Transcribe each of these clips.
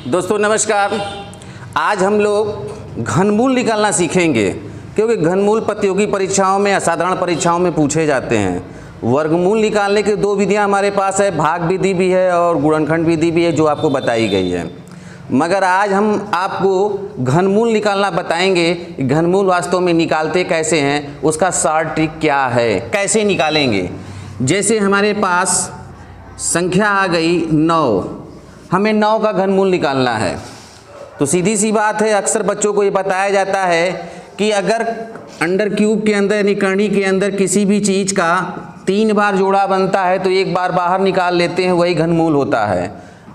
दोस्तों नमस्कार। आज हम लोग घनमूल निकालना सीखेंगे, क्योंकि घनमूल प्रतियोगी परीक्षाओं में, असाधारण परीक्षाओं में पूछे जाते हैं। वर्गमूल निकालने की दो विधियां हमारे पास है, भाग विधि भी है और गुणनखंड विधि भी है, जो आपको बताई गई है। मगर आज हम आपको घनमूल निकालना बताएंगे। घनमूल वास्तव में निकालते कैसे हैं, उसका शॉर्ट ट्रिक क्या है, कैसे निकालेंगे। जैसे हमारे पास संख्या आ गई 9, हमें 9 का घनमूल निकालना है। तो सीधी सी बात है, अक्सर बच्चों को ये बताया जाता है कि अगर अंडर क्यूब के अंदर यानी कर्ण के अंदर किसी भी चीज़ का 3 बार जोड़ा बनता है तो एक बार बाहर निकाल लेते हैं, वही घनमूल होता है।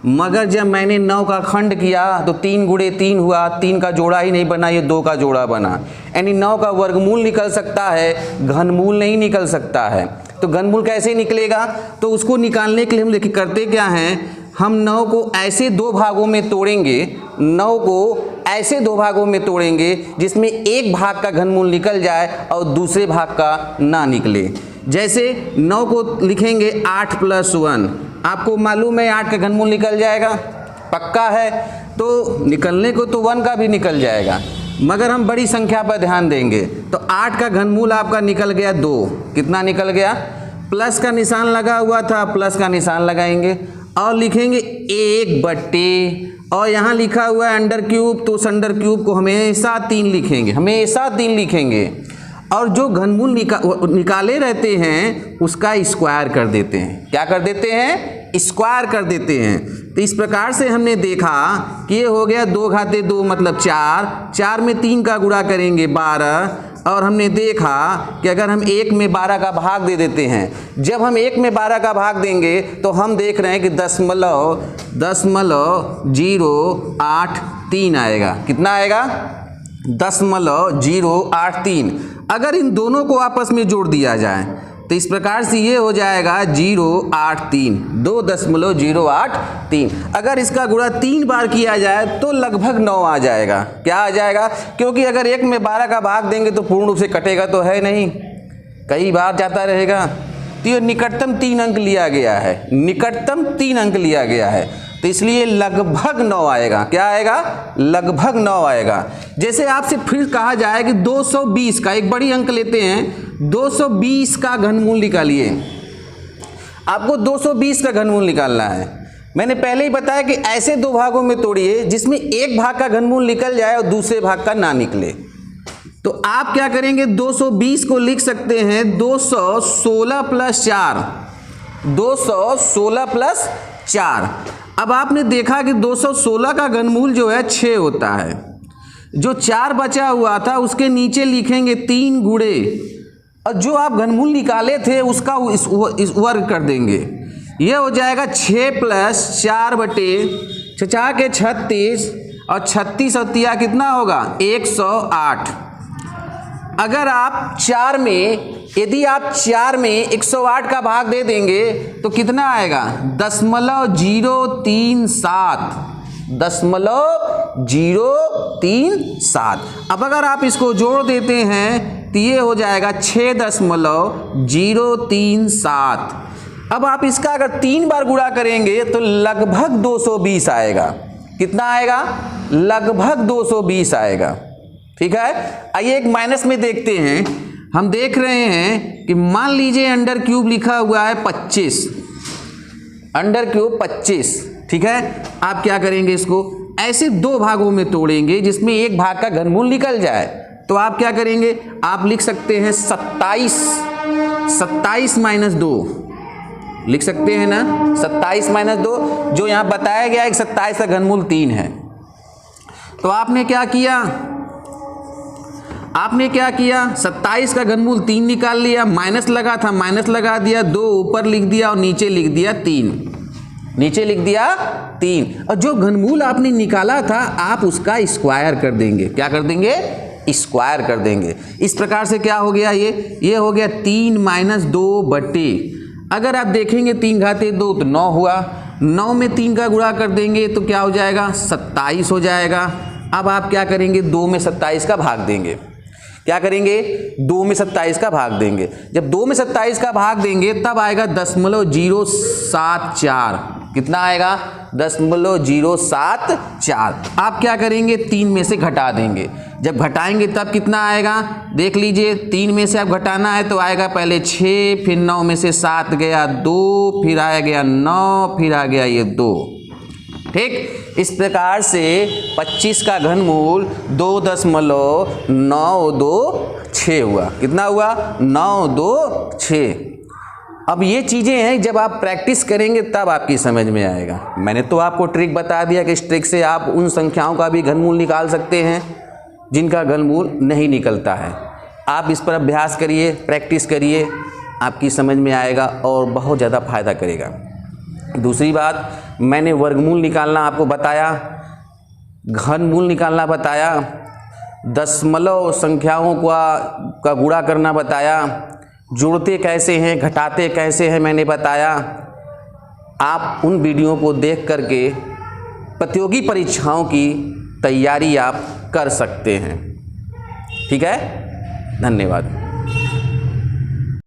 मगर जब मैंने 9 का खंड किया तो 3 गुणे 3 हुआ, 3 का जोड़ा ही नहीं बना, ये 2 का जोड़ा बना। यानी 9 का वर्गमूल निकल सकता है, घनमूल नहीं निकल सकता है। तो घनमूल कैसे निकलेगा, तो उसको निकालने के लिए हम करते क्या हैं, हम 9 को ऐसे 2 भागों में तोड़ेंगे, 9 को ऐसे 2 भागों में तोड़ेंगे जिसमें एक भाग का घनमूल निकल जाए और दूसरे भाग का ना निकले। जैसे 9 को लिखेंगे 8 + 1, आपको मालूम है 8 का घनमूल निकल जाएगा, पक्का है। तो निकलने को तो 1 का भी निकल जाएगा, मगर हम बड़ी संख्या पर ध्यान देंगे। तो 8 का घनमूल आपका निकल गया 2, कितना निकल गया, प्लस का निशान लगा हुआ था, प्लस का निशान लगाएंगे और लिखेंगे 1/, और यहाँ लिखा हुआ है अंडर क्यूब, तो उस अंडर क्यूब को हमेशा 3 लिखेंगे, हमेशा 3 लिखेंगे। और जो घनमूल निकाले रहते हैं उसका स्क्वायर कर देते हैं। क्या कर देते हैं, स्क्वायर कर देते हैं। तो इस प्रकार से हमने देखा कि ये हो गया 2 घाते 2 मतलब 4, 4 में 3 का गुणा करेंगे 12, और हमने देखा कि अगर हम 1 में 12 का भाग दे देते हैं, जब हम 1 में 12 का भाग देंगे तो हम देख रहे हैं कि 10.083 आएगा। कितना आएगा, 10.083। अगर इन दोनों को आपस में जोड़ दिया जाए तो इस प्रकार से ये हो जाएगा 083, 2.083। अगर इसका गुणा 3 बार किया जाए तो लगभग 9 आ जाएगा। क्या आ जाएगा, क्योंकि अगर 1 में 12 का भाग देंगे तो पूर्ण रूप से कटेगा तो है नहीं, कई बार जाता रहेगा। तो ये निकटतम 3 अंक लिया गया है, निकटतम 3 अंक लिया गया है, तो इसलिए लगभग 9 आएगा। क्या आएगा, लगभग 9 आएगा। जैसे आपसे फिर कहा जाए कि 220 का, एक बड़ी अंक लेते हैं, 220 का घनमूल निकालिए। आपको 220 का घनमूल निकालना है। मैंने पहले ही बताया कि ऐसे 2 भागों में तोड़िए जिसमें एक भाग का घनमूल निकल जाए और दूसरे भाग का ना निकले। तो आप क्या करेंगे, 220 को लिख सकते हैं 216 + 4, 216 + 4। अब आपने देखा कि 216 का घनमूल जो है 6 होता है। जो 4 बचा हुआ था उसके नीचे लिखेंगे 3 गुणे, और जो आप घनमूल निकाले थे उसका इस वर्ग कर देंगे। ये हो जाएगा 6 + 4/6 के 36, और 36 और 3 कितना होगा, 108। अगर आप 4 में, यदि आप 4 में 108 का भाग दे देंगे तो कितना आएगा, 0.037, 0.037। अब अगर आप इसको जोड़ देते हैं तो ये हो जाएगा 6.037। अब आप इसका अगर 3 बार गुणा करेंगे तो लगभग 220 आएगा। कितना आएगा, लगभग 220 आएगा। ठीक है। आइए एक माइनस में देखते हैं। हम देख रहे हैं कि मान लीजिए अंडर क्यूब लिखा हुआ है 25, अंडर क्यूब 25। ठीक है, आप क्या करेंगे, इसको ऐसे 2 भागों में तोड़ेंगे जिसमें एक भाग का घनमूल निकल जाए। तो आप क्या करेंगे, आप लिख सकते हैं 27 - 2 लिख सकते हैं ना, 27 - 2, जो यहाँ बताया गया है कि 27 का घनमूल 3 है। तो आपने क्या किया, 27 का घनमूल 3 निकाल लिया, माइनस लगा था माइनस लगा दिया, 2 ऊपर लिख दिया और नीचे लिख दिया 3, नीचे लिख दिया 3। और जो घनमूल आपने निकाला था आप उसका स्क्वायर कर देंगे। क्या कर देंगे, स्क्वायर कर देंगे। इस प्रकार से क्या हो गया, ये हो गया 3 - 2/। अगर आप देखेंगे 3 घाते 2 तो 9 हुआ, 9 में 3 का गुणा कर देंगे तो क्या हो जाएगा, 27 हो जाएगा। अब आप क्या करेंगे, 2 में 27 का भाग देंगे। क्या करेंगे, 2 में 27 का भाग देंगे। जब 2 में 27 का भाग देंगे तब आएगा 0.074। कितना आएगा 0.074। आप क्या करेंगे 3 में से घटा देंगे। जब घटाएंगे तब कितना आएगा देख लीजिए। 3 में से आप घटाना है तो आएगा पहले 6, फिर 9 में से 7 गया 2, फिर आया गया 9, फिर आ गया ये 2। ठीक, इस प्रकार से 25 का घनमूल 2.926 हुआ। कितना हुआ 926। अब ये चीज़ें हैं जब आप प्रैक्टिस करेंगे तब आपकी समझ में आएगा। मैंने तो आपको ट्रिक बता दिया कि इस ट्रिक से आप उन संख्याओं का भी घनमूल निकाल सकते हैं जिनका घनमूल नहीं निकलता है। आप इस पर अभ्यास करिए, प्रैक्टिस करिए, आपकी समझ में आएगा और बहुत ज़्यादा फायदा करेगा। दूसरी बात, मैंने वर्गमूल निकालना आपको बताया, घनमूल निकालना बताया, दशमलव संख्याओं का गुणा करना बताया, जोड़ते कैसे हैं घटाते कैसे हैं मैंने बताया। आप उन वीडियो को देख करके प्रतियोगी परीक्षाओं की तैयारी आप कर सकते हैं। ठीक है, धन्यवाद।